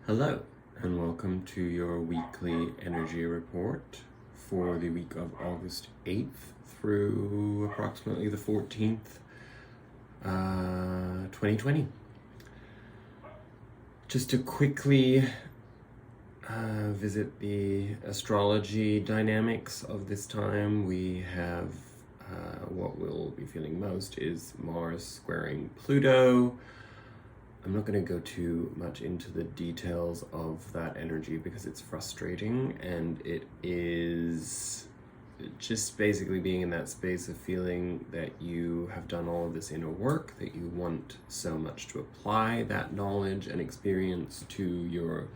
Hello, and welcome to your weekly energy report for the week of August 8th through approximately the 14th, 2020. Just to quickly visit the astrology dynamics of this time, we have what we'll be feeling most is Mars squaring Pluto. I'm not going to go too much into the details of that energy because it's frustrating, and it is just basically being in that space of feeling that you have done all of this inner work, that you want so much to apply that knowledge and experience to your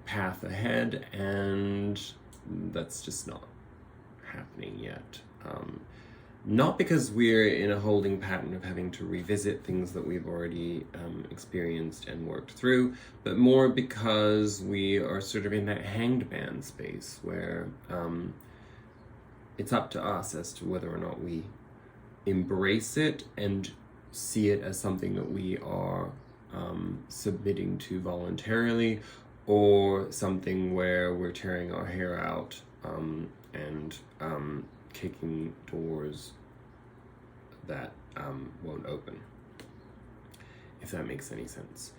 path ahead, and that's just not happening yet. Not because we're in a holding pattern of having to revisit things that we've already experienced and worked through, but more because we are sort of in that hanged man space where it's up to us as to whether or not we embrace it and see it as something that we are submitting to voluntarily, or something where we're tearing our hair out and kicking doors that won't open, if that makes any sense.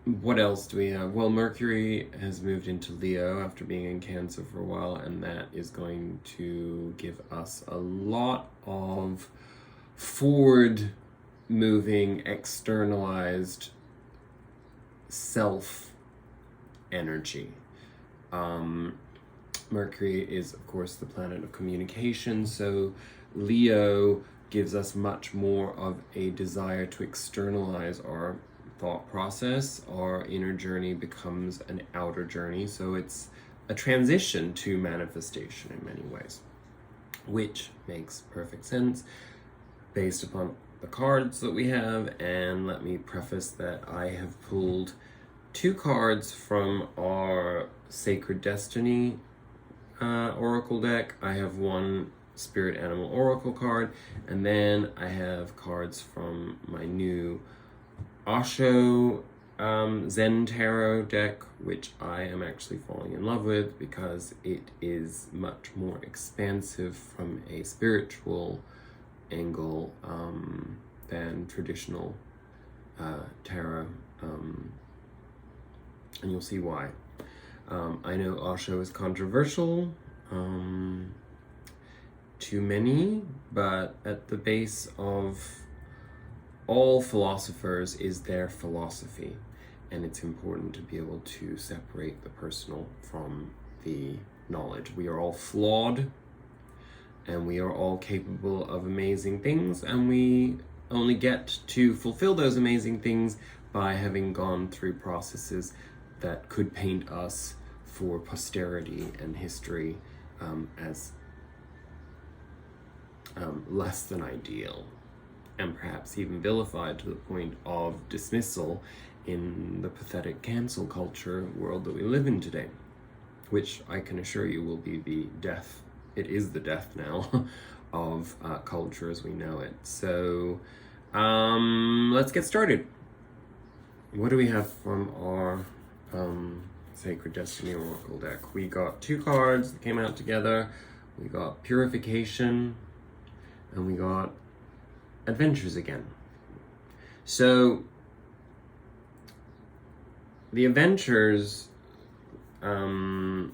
What else do we have? Well, Mercury has moved into Leo after being in Cancer for a while, and that is going to give us a lot of forward moving, externalized self energy. Mercury is, of course, the planet of communication, so Leo gives us much more of a desire to externalize our thought process. Our inner journey becomes an outer journey, so it's a transition to manifestation in many ways, which makes perfect sense based upon the cards that we have. And let me preface that I have pulled 2 cards from our Sacred Destiny oracle deck. I have one Spirit Animal Oracle card, and then I have cards from my new Osho Zen Tarot deck, which I am actually falling in love with because it is much more expansive from a spiritual angle than traditional tarot, and you'll see why. I know Osho is controversial to many, but at the base of all philosophers is their philosophy, and it's important to be able to separate the personal from the knowledge. We are all flawed, and we are all capable of amazing things, and we only get to fulfill those amazing things by having gone through processes that could paint us for posterity and history as less than ideal, and perhaps even vilified to the point of dismissal in the pathetic cancel culture world that we live in today, which I can assure you will be the death. It is the death now of culture as we know it. So let's get started. What do we have from our Sacred Destiny Oracle deck? We got 2 cards that came out together. We got Purification, and we got Adventures again. So the Adventures, I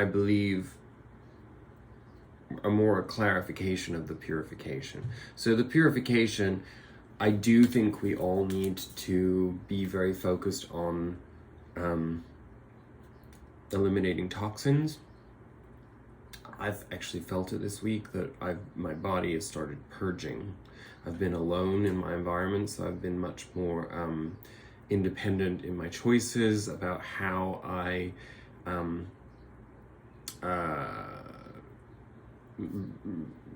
believe, are more a clarification of the Purification. So the Purification, I do think we all need to be very focused on eliminating toxins. I've actually felt it this week that my body has started purging. I've been alone in my environment, so I've been much more independent in my choices about how I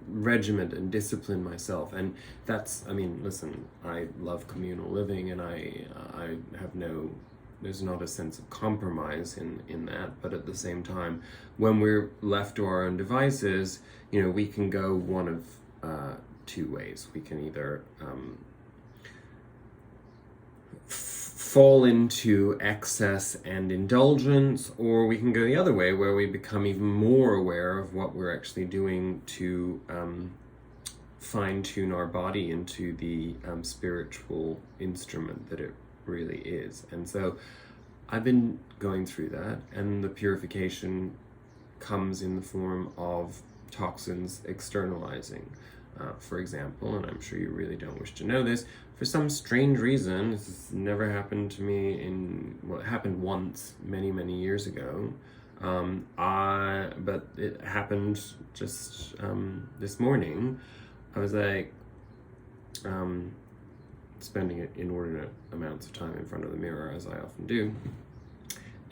regiment and discipline myself. And that's, listen, I love communal living, and I have there's not a sense of compromise in that, but at the same time, when we're left to our own devices, we can go one of 2 ways. We can either fall into excess and indulgence, or we can go the other way where we become even more aware of what we're actually doing to fine-tune our body into the spiritual instrument that it really is. And so I've been going through that, and the purification comes in the form of toxins externalizing. For example, and I'm sure you really don't wish to know this, for some strange reason, this has never happened to me it happened once many years ago. But it happened just this morning. I was like spending inordinate amounts of time in front of the mirror, as I often do,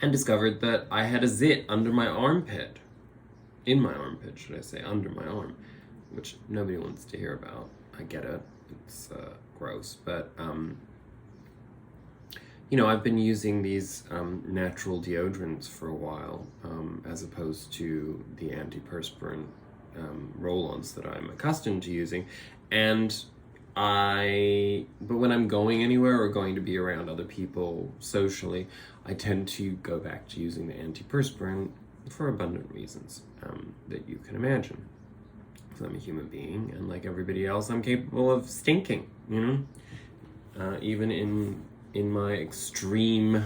and discovered that I had a zit under my armpit. In my armpit, should I say, under my arm, which nobody wants to hear about. I get it. It's gross. But, I've been using these natural deodorants for a while, as opposed to the antiperspirant roll-ons that I'm accustomed to using. But when I'm going anywhere or going to be around other people socially, I tend to go back to using the antiperspirant for abundant reasons that you can imagine. Because I'm a human being, and like everybody else, I'm capable of stinking, even in my extreme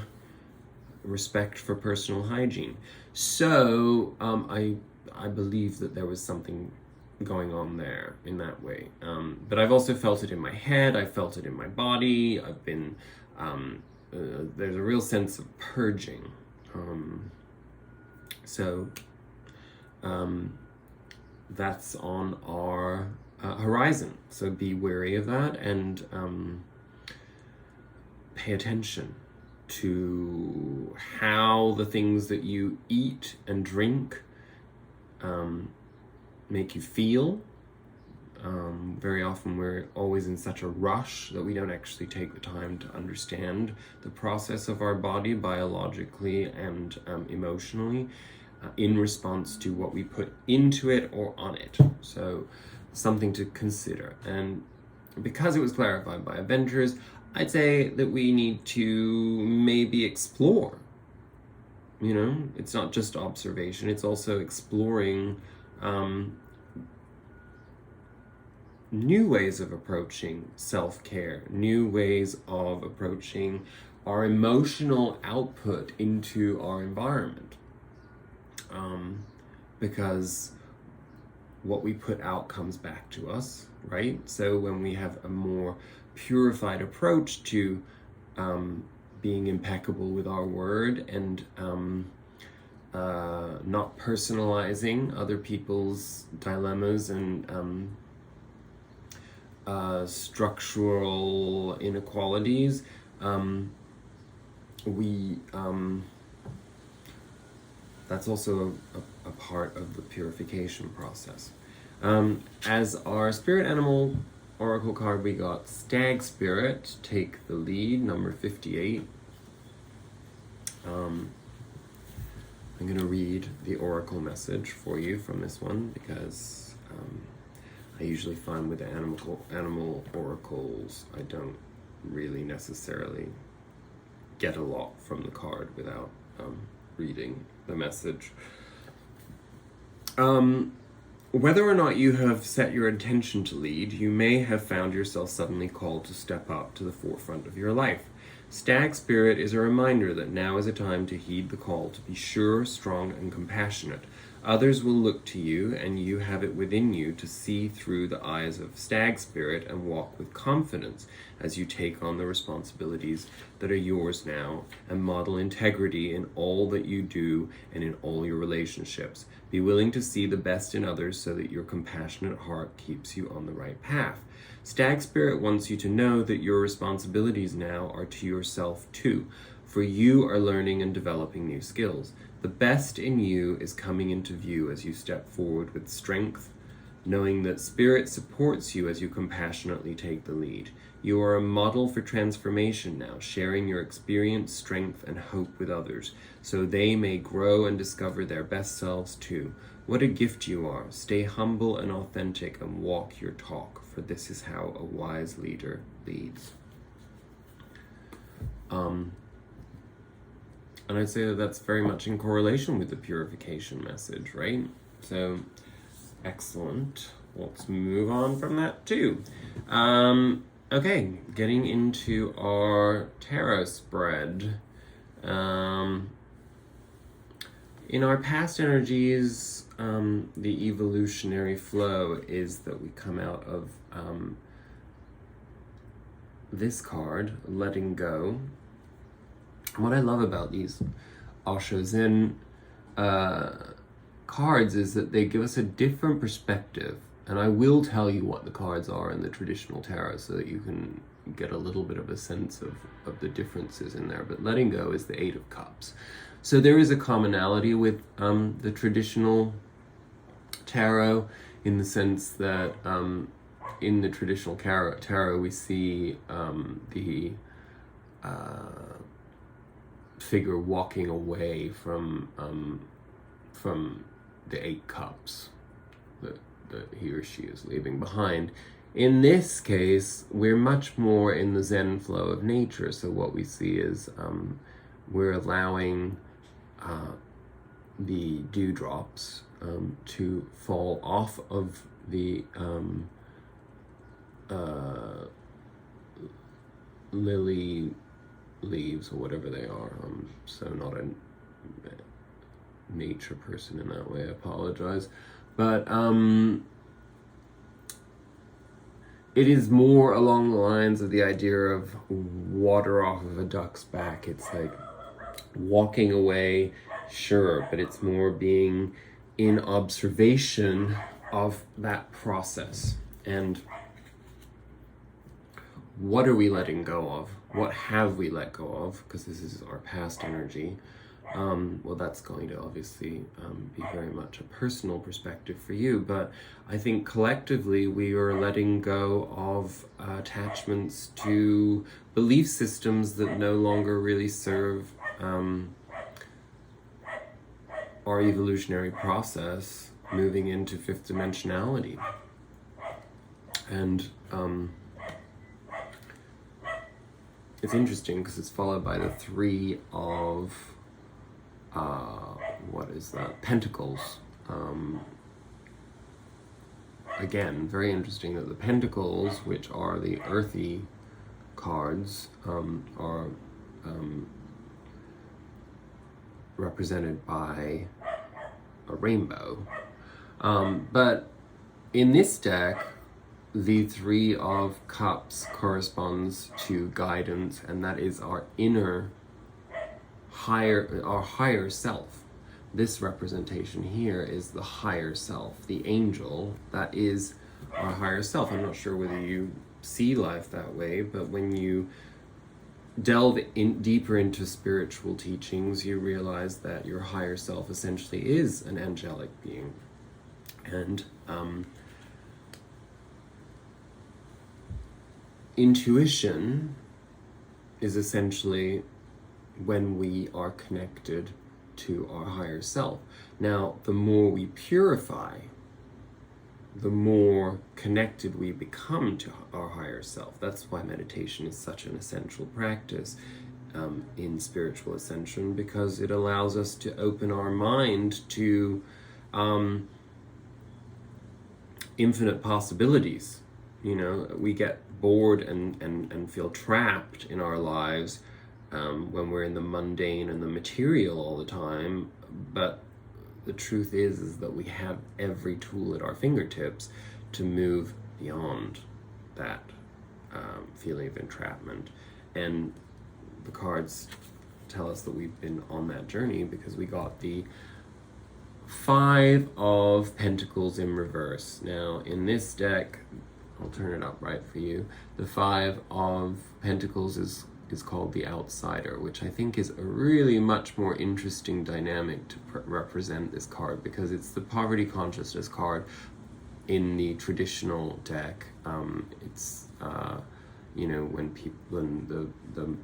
respect for personal hygiene. So I believe that there was something going on there in that way. But I've also felt it in my head, I felt it in my body, I've been, there's a real sense of purging. So that's on our horizon. So be wary of that, and pay attention to how the things that you eat and drink make you feel. Very often we're always in such a rush that we don't actually take the time to understand the process of our body biologically and emotionally in response to what we put into it or on it. So something to consider. And because it was clarified by Avengers, I'd say that we need to maybe explore. It's not just observation, it's also exploring new ways of approaching self-care, new ways of approaching our emotional output into our environment. Because what we put out comes back to us, right? So when we have a more purified approach to being impeccable with our word and not personalizing other people's dilemmas and structural inequalities, that's also a part of the purification process. As our spirit animal oracle card, we got Stag Spirit, take the lead, number 58. I'm going to read the oracle message for you from this one because I usually find with the animal oracles, I don't really necessarily get a lot from the card without reading the message. Whether or not you have set your intention to lead, you may have found yourself suddenly called to step up to the forefront of your life. Stag Spirit is a reminder that now is a time to heed the call to be sure, strong, and compassionate. Others will look to you, and you have it within you to see through the eyes of Stag Spirit and walk with confidence as you take on the responsibilities that are yours now and model integrity in all that you do and in all your relationships. Be willing to see the best in others so that your compassionate heart keeps you on the right path. Stag Spirit wants you to know that your responsibilities now are to yourself too, for you are learning and developing new skills. The best in you is coming into view as you step forward with strength, knowing that Spirit supports you as you compassionately take the lead. You are a model for transformation now, sharing your experience, strength, and hope with others, so they may grow and discover their best selves too. What a gift you are. Stay humble and authentic and walk your talk, for this is how a wise leader leads. And I'd say that that's very much in correlation with the purification message, right? So, excellent. Let's move on from that too. Okay, getting into our tarot spread. In our past energies, the evolutionary flow is that we come out of this card, letting go. What I love about these Osho Zen cards is that they give us a different perspective. And I will tell you what the cards are in the traditional tarot so that you can get a little bit of a sense of the differences in there. But letting go is the Eight of Cups. So there is a commonality with the traditional tarot in the sense that in the traditional tarot we see the figure walking away from the Eight Cups that he or she is leaving behind. In this case, we're much more in the Zen flow of nature. So what we see is we're allowing the dewdrops to fall off of the lily leaves or whatever they are. I'm so not a nature person in that way, I apologize. But it is more along the lines of the idea of water off of a duck's back. It's like walking away, sure, but it's more being in observation of that process. And what are we letting go of? What have we let go of? Because this is our past energy. Well, that's going to obviously be very much a personal perspective for you, but I think collectively we are letting go of attachments to belief systems that no longer really serve our evolutionary process moving into fifth dimensionality. And it's interesting because it's followed by the Three of what is that? Pentacles. Again, very interesting that the Pentacles, which are the earthy cards, are represented by a rainbow. But in this deck, the Three of Cups corresponds to guidance, and that is our higher self. This representation here is the higher self, the angel. That is our higher self. I'm not sure whether you see life that way, but when you delve deeper into spiritual teachings, you realize that your higher self essentially is an angelic being. And intuition is essentially when we are connected to our higher self. Now, the more we purify, the more connected we become to our higher self. That's why meditation is such an essential practice in spiritual ascension, because it allows us to open our mind to infinite possibilities. You know, we get bored and feel trapped in our lives when we're in the mundane and the material all the time, but the truth is that we have every tool at our fingertips to move beyond that feeling of entrapment. And the cards tell us that we've been on that journey because we got the Five of Pentacles in reverse. Now, in this deck, I'll turn it up right for you. The Five of Pentacles is called the Outsider, which I think is a really much more interesting dynamic to represent this card, because it's the poverty consciousness card in the traditional deck. It's you know, when the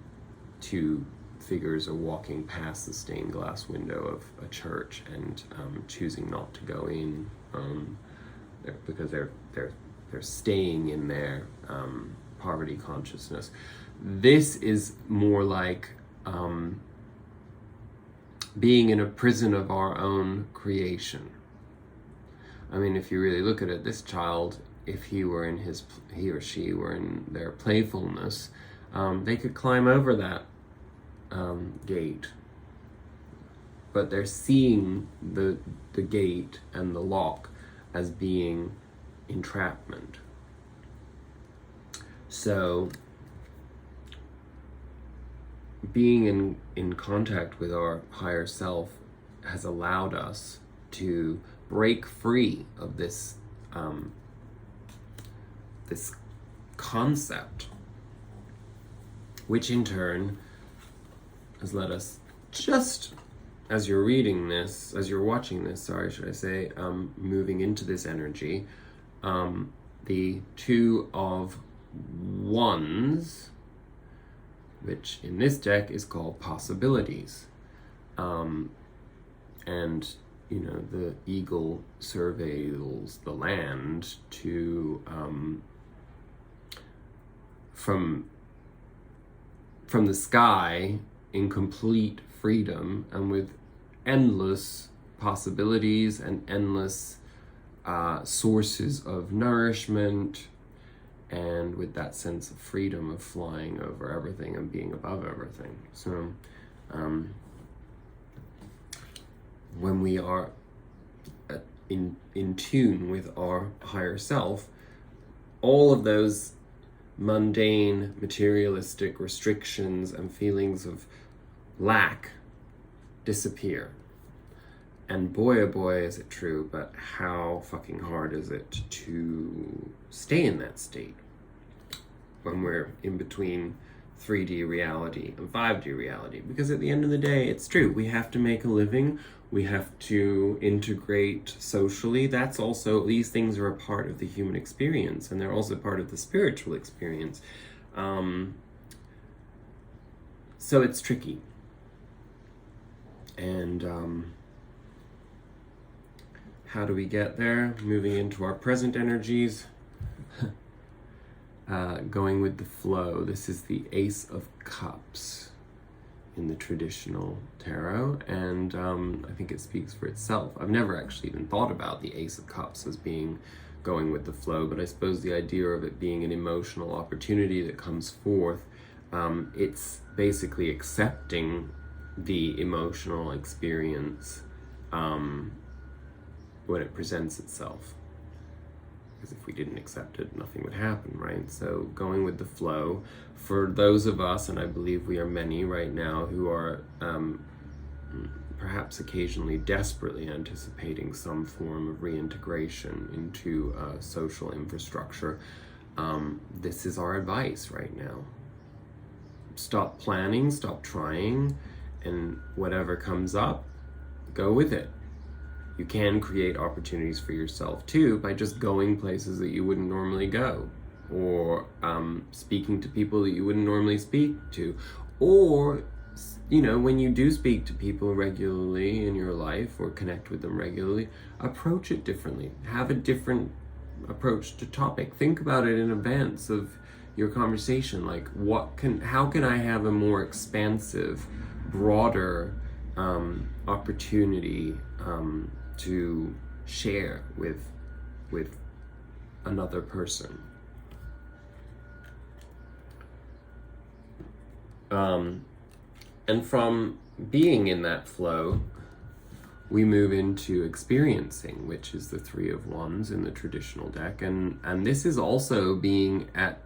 two figures are walking past the stained glass window of a church and choosing not to go in because they're staying in their poverty consciousness. This is more like being in a prison of our own creation. I mean, if you really look at it, this child, if he or she were in their playfulness, they could climb over that gate. But they're seeing the gate and the lock as being entrapment. So being in contact with our higher self has allowed us to break free of this this concept, which in turn has led us, just as you're reading this, as you're watching this, moving into this energy, the Two of Wands, which in this deck is called Possibilities. And, you know, the eagle surveils the land to, from the sky in complete freedom and with endless possibilities and endless sources of nourishment, and with that sense of freedom of flying over everything and being above everything. So when we are in tune with our higher self, all of those mundane, materialistic restrictions and feelings of lack disappear. And boy, oh boy, is it true, but how fucking hard is it to stay in that state when we're in between 3D reality and 5D reality? Because at the end of the day, it's true. We have to make a living. We have to integrate socially. That's also, these things are a part of the human experience, and they're also part of the spiritual experience. So it's tricky. And how do we get there? Moving into our present energies. Going with the flow. This is the Ace of Cups in the traditional tarot, and I think it speaks for itself. I've never actually even thought about the Ace of Cups as being going with the flow, but I suppose the idea of it being an emotional opportunity that comes forth, it's basically accepting the emotional experience when it presents itself. Because if we didn't accept it, nothing would happen, right? So going with the flow, for those of us, and I believe we are many right now, who are perhaps occasionally desperately anticipating some form of reintegration into social infrastructure, this is our advice right now. Stop planning, stop trying, and whatever comes up, go with it. You can create opportunities for yourself too by just going places that you wouldn't normally go, or speaking to people that you wouldn't normally speak to, or, you know, when you do speak to people regularly in your life or connect with them regularly, approach it differently. Have a different approach to topic. Think about it in advance of your conversation. Like, how can I have a more expansive, broader opportunity to share with another person. And from being in that flow, we move into experiencing, which is the Three of Wands in the traditional deck, and this is also being at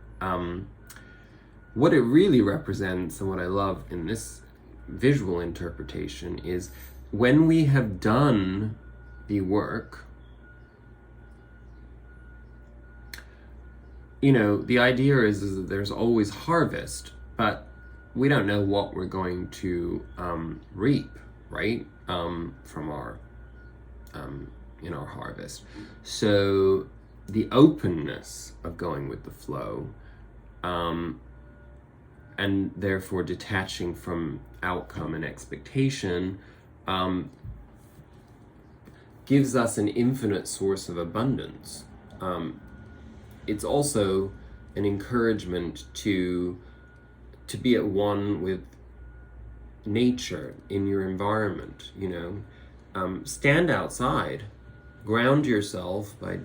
what it really represents, and what I love in this visual interpretation is when we have done the work. You know, the idea is that there's always harvest, but we don't know what we're going to reap, right? From our in our harvest. So the openness of going with the flow, and therefore detaching from outcome and expectation, gives us an infinite source of abundance. It's also an encouragement to be at one with nature in your environment, you know. Stand outside, ground yourself by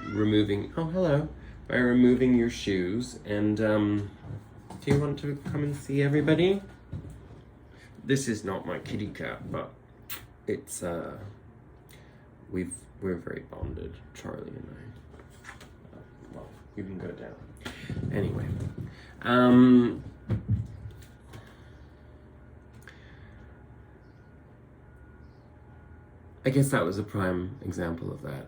removing, oh hello, by removing your shoes, and do you want to come and see everybody? This is not my kitty cat, but it's we're very bonded, Charlie and I. Well, you can go down. Anyway, I guess that was a prime example of that.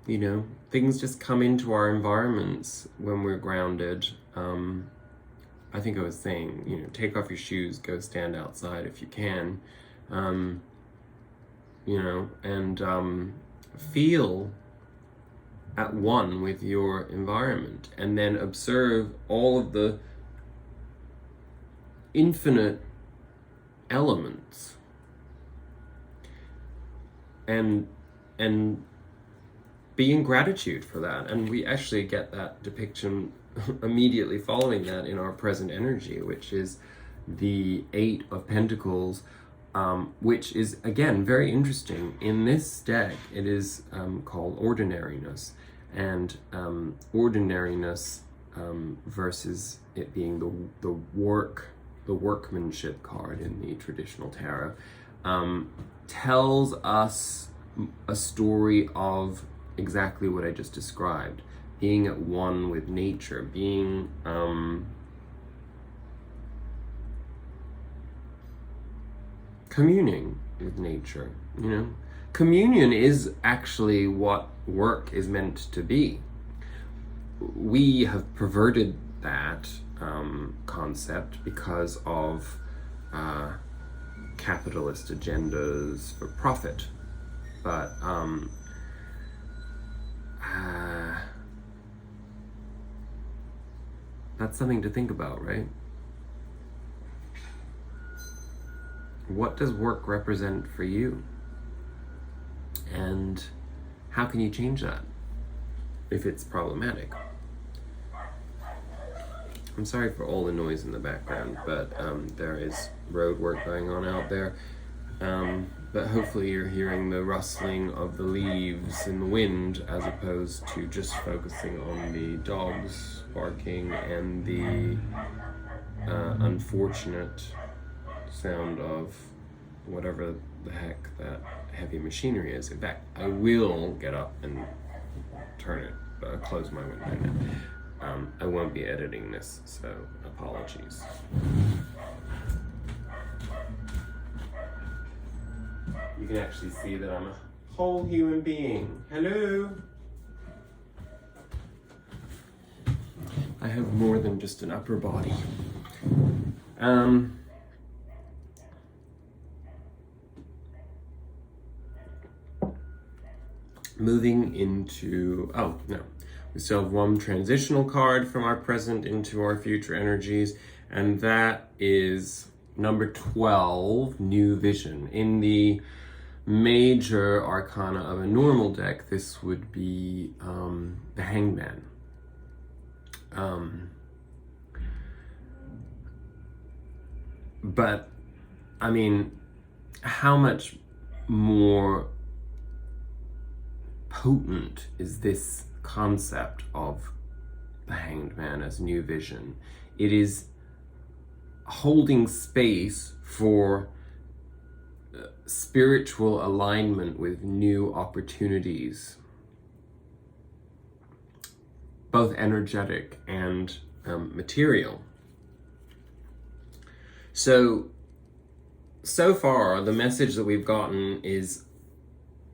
You know, things just come into our environments when we're grounded. I think I was saying, you know, take off your shoes, go stand outside if you can, you know, and feel at one with your environment, and then observe all of the infinite elements, and be in gratitude for that. And we actually get that depiction immediately following that in our present energy, which is the Eight of Pentacles, which is, again, very interesting. In this deck, it is called Ordinariness, and ordinariness versus it being the workmanship card in the traditional tarot, tells us a story of exactly what I just described. Being at one with nature, being communing with nature, you know. Communion is actually what work is meant to be. We have perverted that concept because of capitalist agendas for profit, but that's something to think about, right? What does work represent for you? And how can you change that if it's problematic? I'm sorry for all the noise in the background, but there is road work going on out there. But hopefully you're hearing the rustling of the leaves in the wind, as opposed to just focusing on the dogs barking and the unfortunate sound of whatever the heck that heavy machinery is. In fact, I will get up and turn it, close my window now. I won't be editing this, so apologies. You can actually see that I'm a whole human being. Hello! I have more than just an upper body. Moving into, oh no, we still have one transitional card from our present into our future energies, and that is number 12, New Vision. In the major arcana of a normal deck, this would be the Hangman. But I mean, how much more potent is this concept of the Hanged Man as New Vision? It is holding space for spiritual alignment with new opportunities, both energetic and material. So far, the message that we've gotten is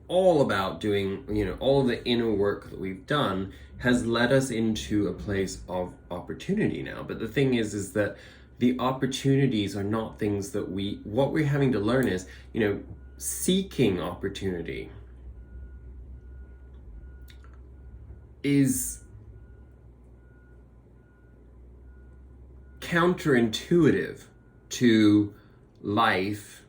all about doing, all of the inner work that we've done has led us into a place of opportunity now. But the thing is that the opportunities are not things that what we're having to learn is, seeking opportunity is counterintuitive to life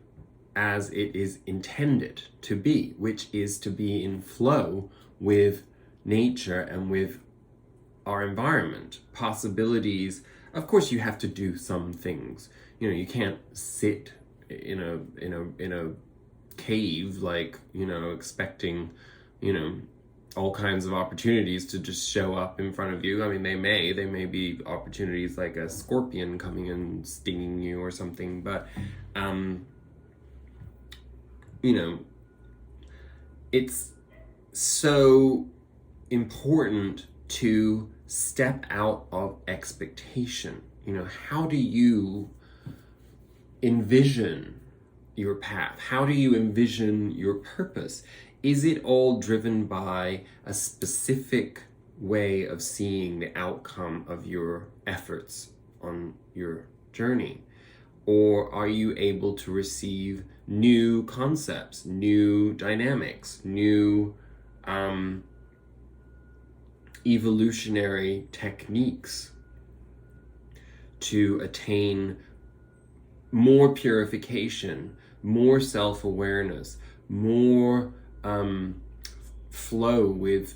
as it is intended to be, which is to be in flow with nature and with our environment. Possibilities, of course you have to do some things. You know, you can't sit in a cave, like, you know, expecting, you know, all kinds of opportunities to just show up in front of you. I mean, they may be opportunities like a scorpion coming and stinging you or something, but you know, it's so important to step out of expectation. You know, how do you envision your path? How do you envision your purpose? Is it all driven by a specific way of seeing the outcome of your efforts on your journey? Or are you able to receive new concepts, new dynamics, new evolutionary techniques to attain more purification, more self-awareness, more flow with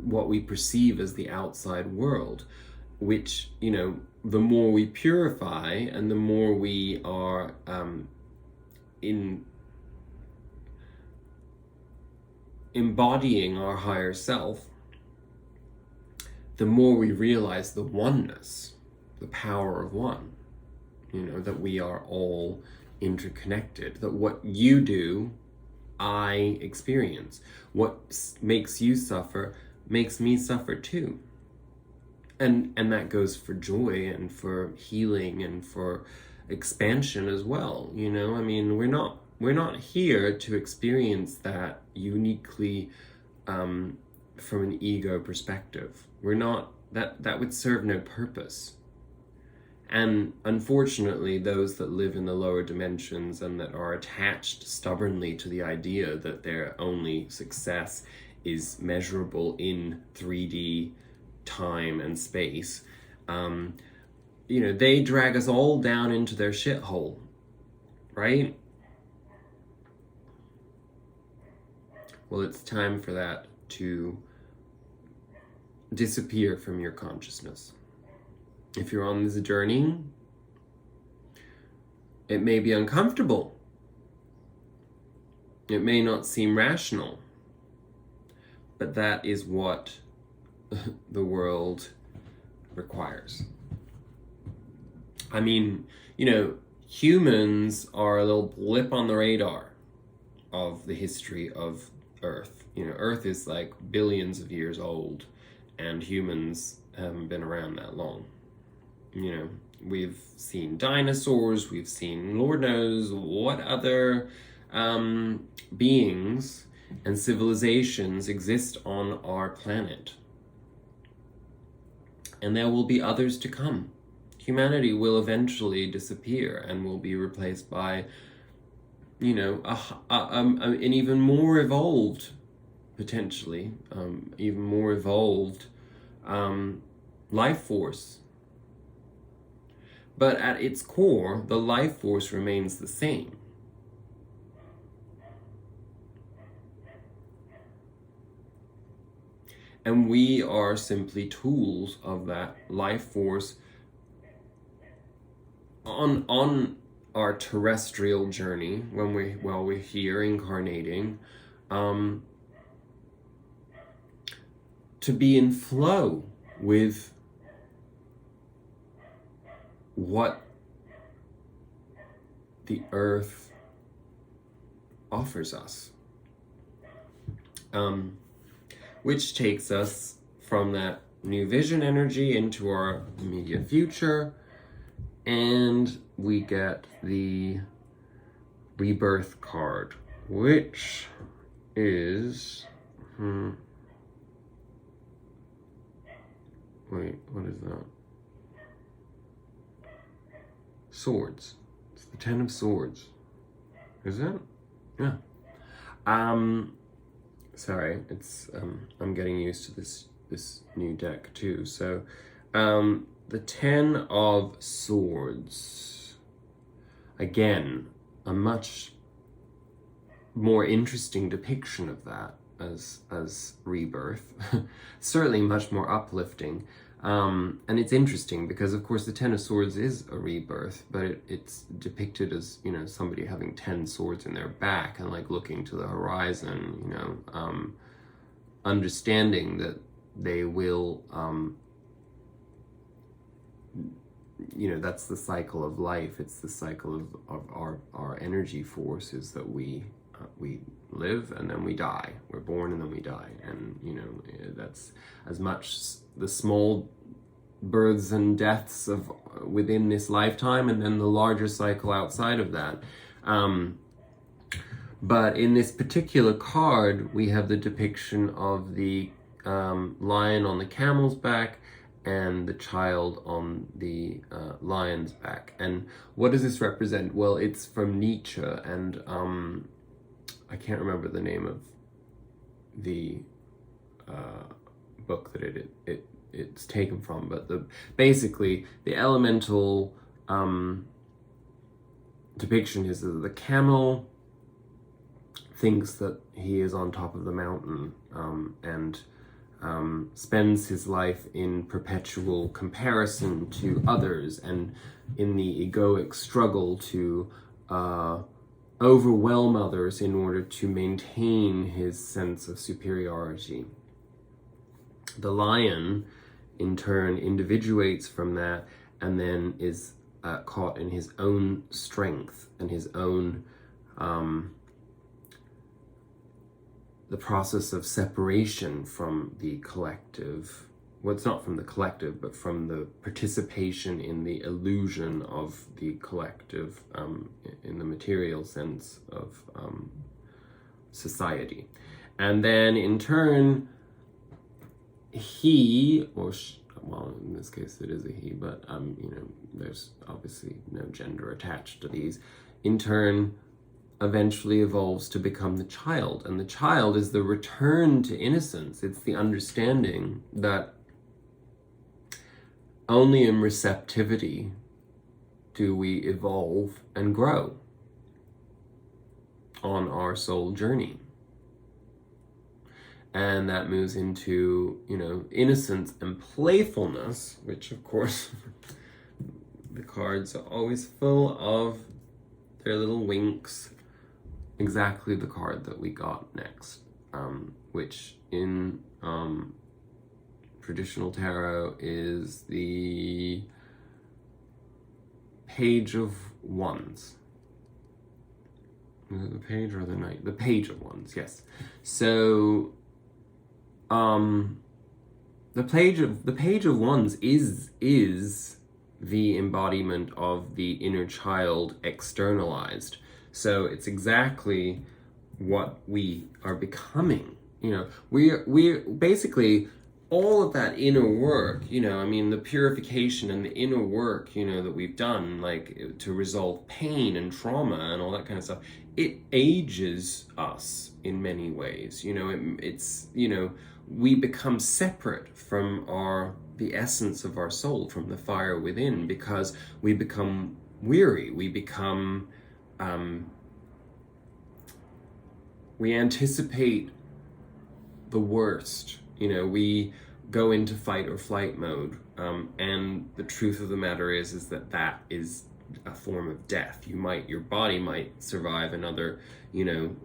what we perceive as the outside world, which, you know, the more we purify and the more we are embodying our higher self, the more we realize the oneness, the power of one, you know, that we are all interconnected, that what you do, I experience. What makes you suffer makes me suffer too. And that goes for joy and for healing and for expansion as well. You know, I mean, we're not here to experience that uniquely from an ego perspective. We're not, that would serve no purpose. And unfortunately, those that live in the lower dimensions and that are attached stubbornly to the idea that their only success is measurable in 3D time and space, you know, they drag us all down into their shithole, right? Well, it's time for that to disappear from your consciousness. If you're on this journey, it may be uncomfortable. It may not seem rational, but that is what the world requires. I mean, you know, humans are a little blip on the radar of the history of Earth. You know, Earth is like billions of years old, and humans haven't been around that long. You know, we've seen dinosaurs, we've seen Lord knows what other beings and civilizations exist on our planet. And there will be others to come. Humanity will eventually disappear and will be replaced by, you know, an even more evolved, potentially, even more evolved life force. But at its core, the life force remains the same. And we are simply tools of that life force on our terrestrial journey while we're here incarnating, to be in flow with what the earth offers us, which takes us from that new vision energy into our immediate future, and we get the rebirth card, which is wait, what is that? Swords. It's the 10 of Swords. Is it? Yeah. Sorry, it's I'm getting used to this new deck too. So the 10 of Swords, again, a much more interesting depiction of that. as rebirth. Certainly much more uplifting. And it's interesting because, of course, the Ten of Swords is a rebirth, but it's depicted as, you know, somebody having 10 swords in their back and like looking to the horizon, you know, understanding that they will, you know, that's the cycle of life. It's the cycle of our energy forces that we live and then we die. We're born and then we die. And, you know, that's as much the small births and deaths of within this lifetime and then the larger cycle outside of that. But in this particular card, we have the depiction of the lion on the camel's back and the child on the lion's back. And what does this represent? Well, it's from Nietzsche, and I can't remember the name of the book that it's taken from, but basically the elemental depiction is that the camel thinks that he is on top of the mountain and spends his life in perpetual comparison to others and in the egoic struggle to overwhelm others in order to maintain his sense of superiority. The lion, in turn, individuates from that and then is caught in his own strength and his own the process of separation from the collective. Well, it's not from the collective, but from the participation in the illusion of the collective in the material sense of society. And then in turn, he, or well, in this case it is a he, but you know, there's obviously no gender attached to these, in turn eventually evolves to become the child. And the child is the return to innocence. It's the understanding that only in receptivity do we evolve and grow on our soul journey. And that moves into, you know, innocence and playfulness, which of course the cards are always full of their little winks. Exactly the card that we got next, which in traditional tarot is the Page of Wands. Is it the Page or the Knight? The Page of Wands, yes. So the Page of Wands is the embodiment of the inner child externalized. So it's exactly what we are becoming. You know, we're basically all of that inner work, you know, I mean, the purification and the inner work, you know, that we've done, like to resolve pain and trauma and all that kind of stuff, it ages us in many ways. You know, it's, you know, we become separate from the essence of our soul, from the fire within, because we become weary, we become we anticipate the worst. You know, we go into fight or flight mode, and the truth of the matter is that is a form of death. Your body might survive another, you know,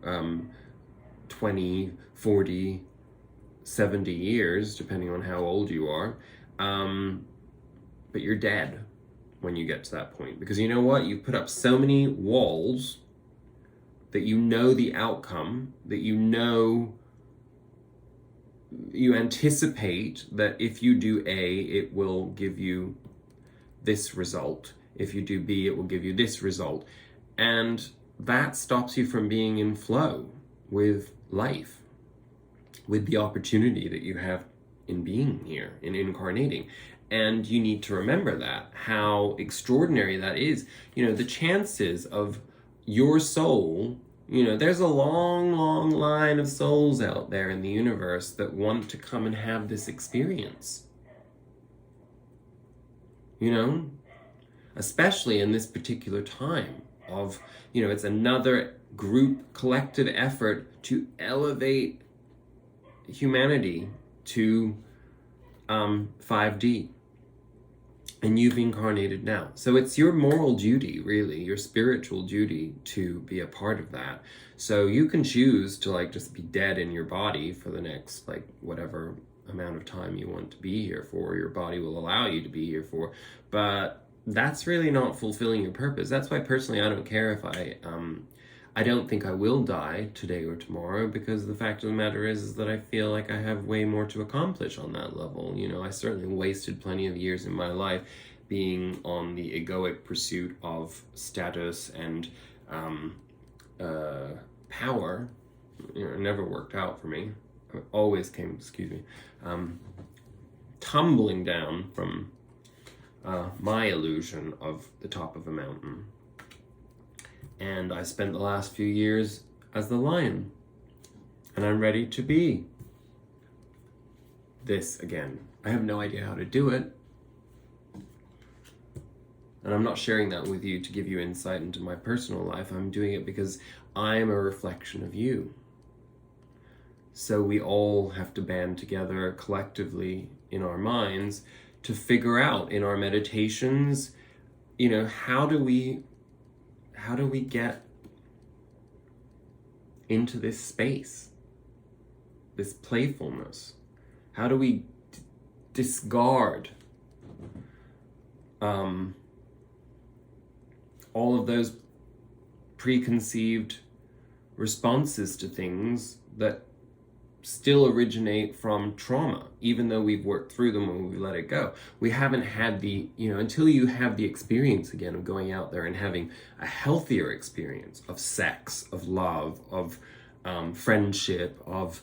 20, 40, 70 years, depending on how old you are, but you're dead when you get to that point, because you know what, you've put up so many walls that you know the outcome, that you know, you anticipate that if you do A, it will give you this result. If you do B, it will give you this result. And that stops you from being in flow with life, with the opportunity that you have in being here, in incarnating. And you need to remember that, how extraordinary that is. You know, the chances of your soul, you know, there's a long, long line of souls out there in the universe that want to come and have this experience. You know, especially in this particular time of, you know, it's another group collective effort to elevate humanity to 5D. And you've incarnated now. So it's your moral duty, really, your spiritual duty to be a part of that. So you can choose to like just be dead in your body for the next like whatever amount of time you want to be here for, your body will allow you to be here for, but that's really not fulfilling your purpose. That's why personally I don't care if I don't think I will die today or tomorrow, because the fact of the matter is that I feel like I have way more to accomplish on that level. You know, I certainly wasted plenty of years in my life being on the egoic pursuit of status and power. You know, it never worked out for me. I always came, tumbling down from my illusion of the top of a mountain. And I spent the last few years as the lion. And I'm ready to be this again. I have no idea how to do it. And I'm not sharing that with you to give you insight into my personal life. I'm doing it because I am a reflection of you. So we all have to band together collectively in our minds to figure out in our meditations, you know, how do we get into this space, this playfulness? How do we discard all of those preconceived responses to things that still originate from trauma, even though we've worked through them and we let it go? We haven't had the, you know, until you have the experience again of going out there and having a healthier experience of sex, of love, of friendship, of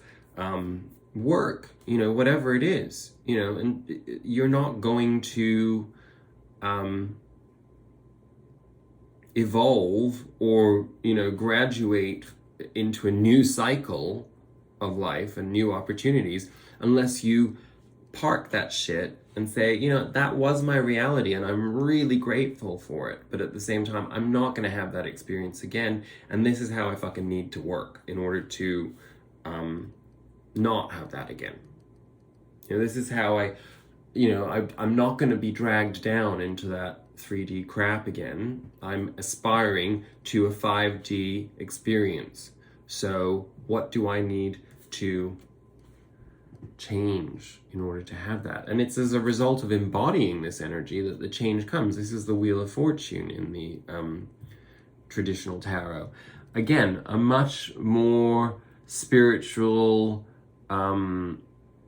work, you know, whatever it is, you know, and you're not going to evolve or, you know, graduate into a new cycle of life and new opportunities unless you park that shit and say, you know, that was my reality and I'm really grateful for it, but at the same time I'm not going to have that experience again, and this is how I fucking need to work in order to not have that again. You know, this is how I'm not going to be dragged down into that 3D crap again. I'm aspiring to a 5D experience. So what do I need to change in order to have that? And it's as a result of embodying this energy that the change comes. This is the Wheel of Fortune in the traditional tarot. Again, a much more spiritual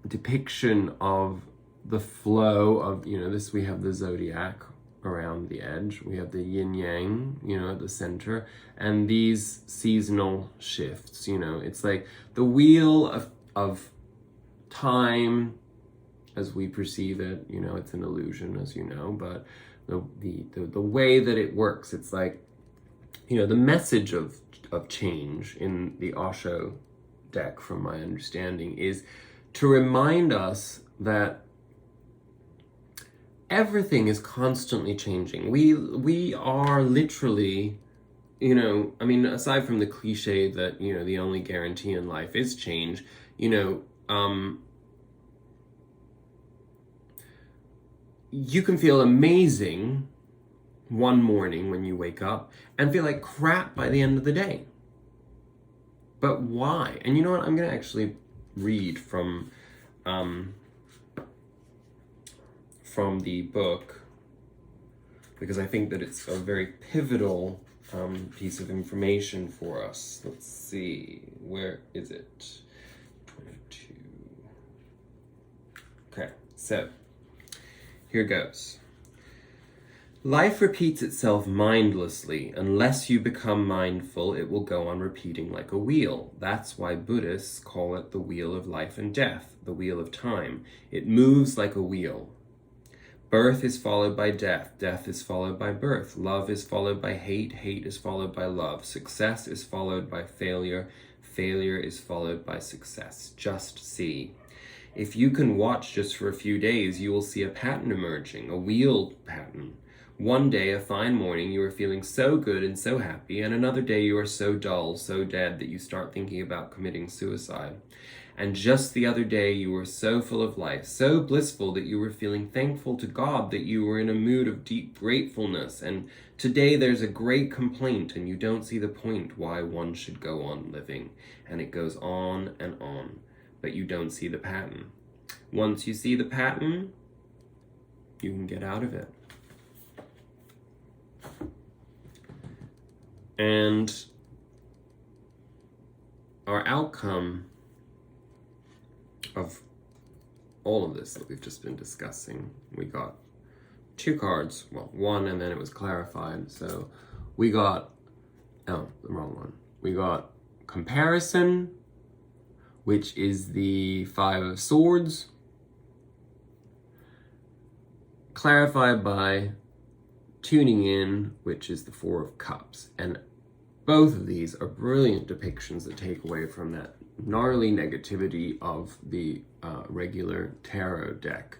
depiction of the flow of, you know, this, we have the zodiac around the edge, we have the yin yang, you know, at the center, and these seasonal shifts. You know, it's like the wheel of time as we perceive it. You know, it's an illusion, as you know, but the way that it works, it's like, you know, the message of change in the Osho deck, from my understanding, is to remind us that everything is constantly changing. We are literally, you know, I mean, aside from the cliche that, you know, the only guarantee in life is change, you know, you can feel amazing one morning when you wake up and feel like crap by the end of the day. But why? And you know what? I'm going to actually read from the book, because I think that it's a very pivotal piece of information for us. Let's see, where is it? 22. Okay, so here goes. Life repeats itself mindlessly. Unless you become mindful, it will go on repeating like a wheel. That's why Buddhists call it the wheel of life and death, the wheel of time. It moves like a wheel. Birth is followed by death. Death is followed by birth. Love is followed by hate. Hate is followed by love. Success is followed by failure. Failure is followed by success. Just see. If you can watch just for a few days, you will see a pattern emerging, a wheel pattern. One day, a fine morning, you are feeling so good and so happy, and another day you are so dull, so dead that you start thinking about committing suicide. And just the other day, you were so full of life, so blissful that you were feeling thankful to God, that you were in a mood of deep gratefulness. And today there's a great complaint, and you don't see the point why one should go on living. And it goes on and on, but you don't see the pattern. Once you see the pattern, you can get out of it. And our outcome of all of this that we've just been discussing, we got 2 cards, well, 1 and then it was clarified. So we got, oh, the wrong one. We got comparison, which is the 5 of Swords, clarified by tuning in, which is the 4 of Cups. And both of these are brilliant depictions that take away from that gnarly negativity of the regular tarot deck.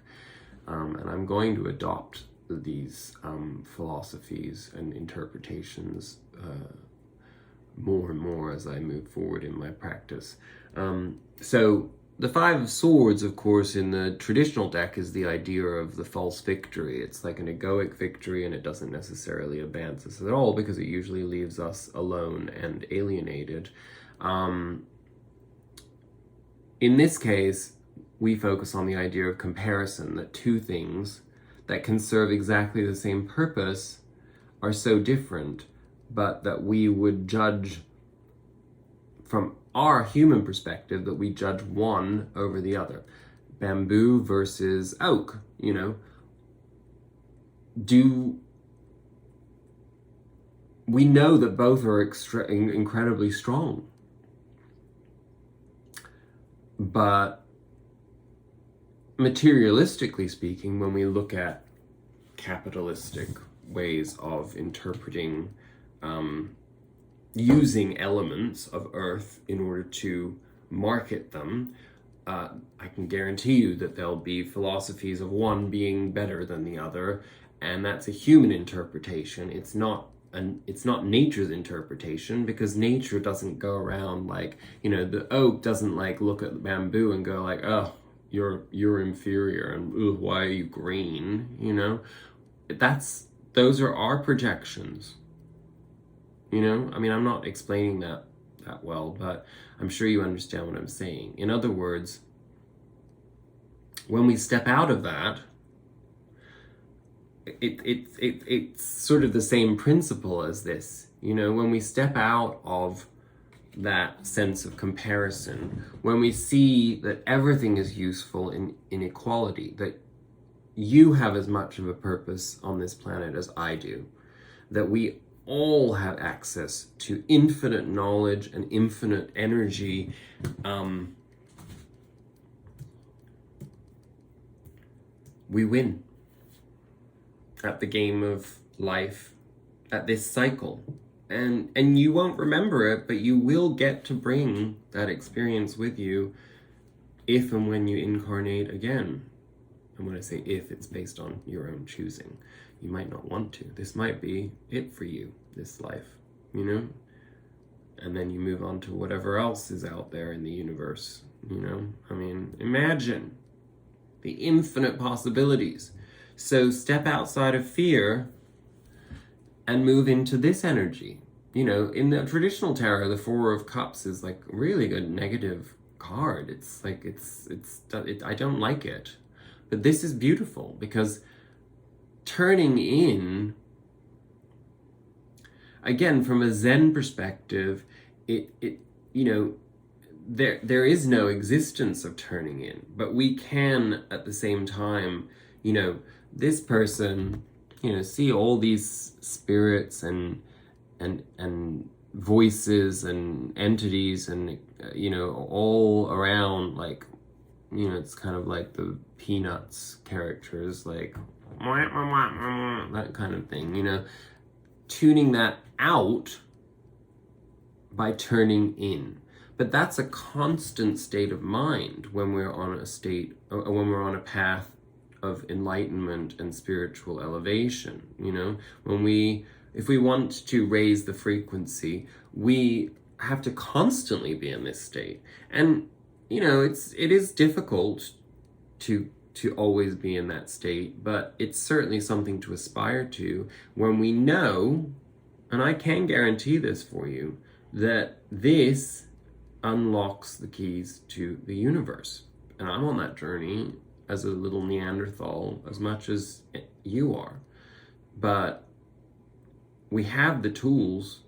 And I'm going to adopt these philosophies and interpretations more and more as I move forward in my practice. So the 5 of Swords, of course, in the traditional deck is the idea of the false victory. It's like an egoic victory, and it doesn't necessarily advance us at all because it usually leaves us alone and alienated. In this case, we focus on the idea of comparison, that 2 things that can serve exactly the same purpose are so different, but that we would judge from our human perspective, that we judge one over the other. Bamboo versus oak, you know. We know that both are incredibly strong. But materialistically speaking, when we look at capitalistic ways of interpreting using elements of Earth in order to market them, I can guarantee you that there'll be philosophies of one being better than the other, and that's a human interpretation. It's not nature's interpretation, because nature doesn't go around like, you know, the oak doesn't like look at the bamboo and go like, oh, you're inferior, and why are you green, you know? Those are our projections. You know, I mean, I'm not explaining that well, but I'm sure you understand what I'm saying. In other words, when we step out of that, it's sort of the same principle as this. You know, when we step out of that sense of comparison, when we see that everything is useful in inequality, that you have as much of a purpose on this planet as I do, that we all have access to infinite knowledge and infinite energy, we win at the game of life, at this cycle. And you won't remember it, but you will get to bring that experience with you if and when you incarnate again. And when I say if, it's based on your own choosing. You might not want to. This might be it for you, this life, you know? And then you move on to whatever else is out there in the universe, you know? I mean, imagine the infinite possibilities. So step outside of fear and move into this energy. You know, in the traditional tarot, the 4 of Cups is like really good negative card. It's like, I don't like it. But this is beautiful, because turning in, again, from a Zen perspective, it you know, there is no existence of turning in, but we can at the same time, you know, this person, you know, see all these spirits and voices and entities and, you know, all around, like, you know, it's kind of like the Peanuts characters, like that kind of thing, you know, tuning that out by turning in. But that's a constant state of mind when we're on a path of enlightenment and spiritual elevation. You know, if we want to raise the frequency, we have to constantly be in this state. And you know, it is difficult to always be in that state, but it's certainly something to aspire to when we know, and I can guarantee this for you, that this unlocks the keys to the universe. And I'm on that journey as a little Neanderthal as much as you are. But we have the tools,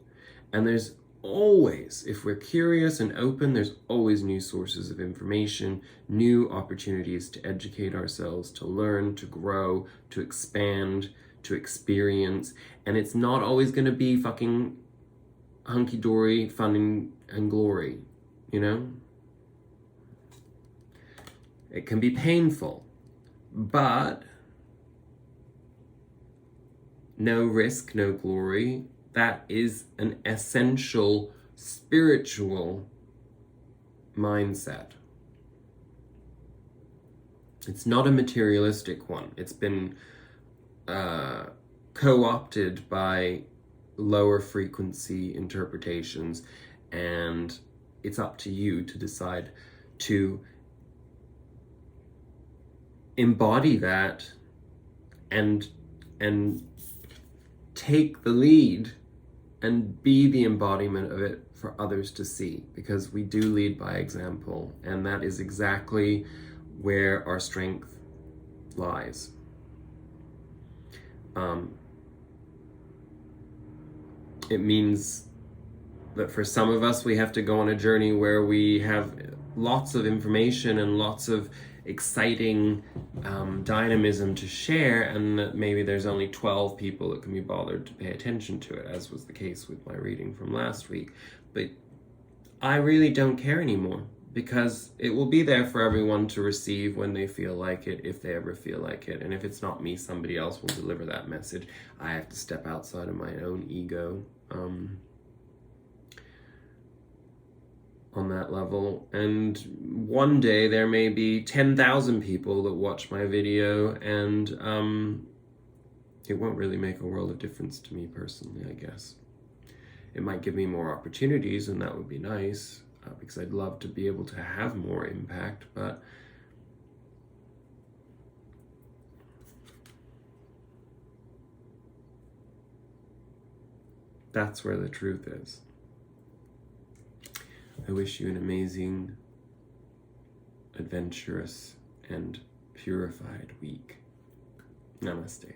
and there's always, if we're curious and open, there's always new sources of information, new opportunities to educate ourselves, to learn, to grow, to expand, to experience. And it's not always going to be fucking hunky-dory, fun and glory, you know? It can be painful, but no risk, no glory. That is an essential spiritual mindset. It's not a materialistic one. It's been co-opted by lower frequency interpretations, and it's up to you to decide to embody that and take the lead and be the embodiment of it for others to see, because we do lead by example, and that is exactly where our strength lies. It means that for some of us, we have to go on a journey where we have lots of information and lots of exciting dynamism to share, and that maybe there's only 12 people that can be bothered to pay attention to it, as was the case with my reading from last week. But I really don't care anymore, because it will be there for everyone to receive when they feel like it, if they ever feel like it. And if it's not me, somebody else will deliver that message. I have to step outside of my own ego on that level. And one day there may be 10,000 people that watch my video, and it won't really make a world of difference to me personally, I guess. It might give me more opportunities, and that would be nice, because I'd love to be able to have more impact, but that's where the truth is. I wish you an amazing, adventurous, and purified week. Namaste.